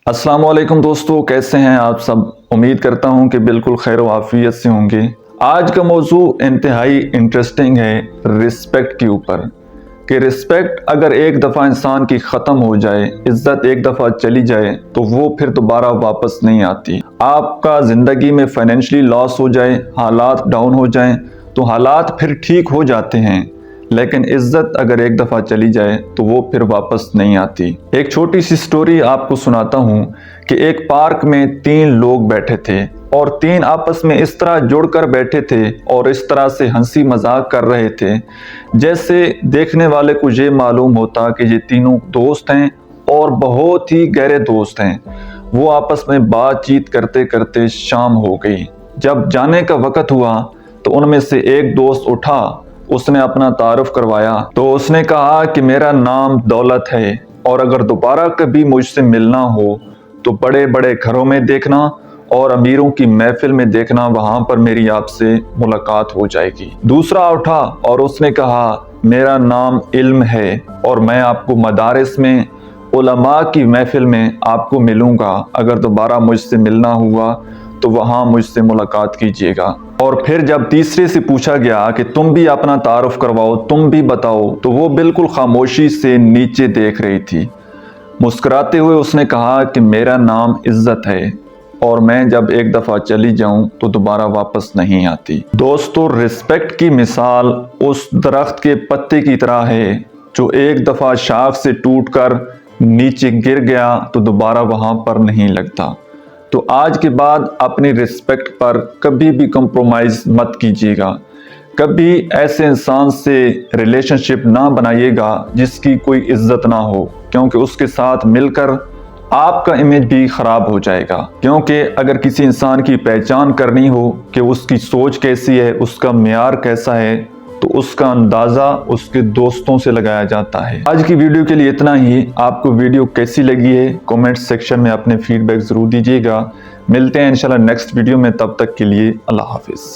السلام علیکم دوستو، کیسے ہیں آپ سب؟ امید کرتا ہوں کہ بالکل خیر و عافیت سے ہوں گے۔ آج کا موضوع انتہائی انٹرسٹنگ ہے، رسپیکٹ کے اوپر، کہ رسپیکٹ اگر ایک دفعہ انسان کی ختم ہو جائے، عزت ایک دفعہ چلی جائے تو وہ پھر دوبارہ واپس نہیں آتی۔ آپ کا زندگی میں فائنینشلی لاس ہو جائے، حالات ڈاؤن ہو جائیں تو حالات پھر ٹھیک ہو جاتے ہیں، لیکن عزت اگر ایک دفعہ چلی جائے تو وہ پھر واپس نہیں آتی۔ ایک چھوٹی سی سٹوری آپ کو سناتا ہوں کہ ایک پارک میں 3 لوگ بیٹھے تھے اور 3 آپس میں اس طرح جڑ کر بیٹھے تھے اور اس طرح سے ہنسی مذاق کر رہے تھے جیسے دیکھنے والے کو یہ معلوم ہوتا کہ یہ تینوں دوست ہیں اور بہت ہی گہرے دوست ہیں۔ وہ آپس میں بات چیت کرتے کرتے شام ہو گئی۔ جب جانے کا وقت ہوا تو ان میں سے ایک دوست اٹھا، اس نے اپنا تعارف کروایا تو اس نے کہا کہ میرا نام دولت ہے اور اگر دوبارہ کبھی مجھ سے ملنا ہو تو بڑے بڑے گھروں میں دیکھنا اور امیروں کی محفل میں دیکھنا، وہاں پر میری آپ سے ملاقات ہو جائے گی۔ دوسرا اٹھا اور اس نے کہا میرا نام علم ہے اور میں آپ کو مدارس میں علماء کی محفل میں آپ کو ملوں گا، اگر دوبارہ مجھ سے ملنا ہوا تو وہاں مجھ سے ملاقات کیجیے گا۔ اور پھر جب تیسرے سے پوچھا گیا کہ تم بھی اپنا تعارف کرواؤ، تم بھی بتاؤ، تو وہ بالکل خاموشی سے نیچے دیکھ رہی تھی۔ مسکراتے ہوئے اس نے کہا کہ میرا نام عزت ہے اور میں جب ایک دفعہ چلی جاؤں تو دوبارہ واپس نہیں آتی۔ دوستو، رسپیکٹ کی مثال اس درخت کے پتے کی طرح ہے جو ایک دفعہ شاخ سے ٹوٹ کر نیچے گر گیا تو دوبارہ وہاں پر نہیں لگتا۔ تو آج کے بعد اپنی رسپیکٹ پر کبھی بھی کمپرومائز مت کیجیے گا، کبھی ایسے انسان سے ریلیشن شپ نہ بنائیے گا جس کی کوئی عزت نہ ہو، کیونکہ اس کے ساتھ مل کر آپ کا امیج بھی خراب ہو جائے گا۔ کیونکہ اگر کسی انسان کی پہچان کرنی ہو کہ اس کی سوچ کیسی ہے، اس کا معیار کیسا ہے، تو اس کا اندازہ اس کے دوستوں سے لگایا جاتا ہے۔ آج کی ویڈیو کے لیے اتنا ہی۔ آپ کو ویڈیو کیسی لگی ہے کومنٹ سیکشن میں اپنے فیڈ بیک ضرور دیجیے گا۔ ملتے ہیں انشاءاللہ نیکسٹ ویڈیو میں، تب تک کے لیے اللہ حافظ۔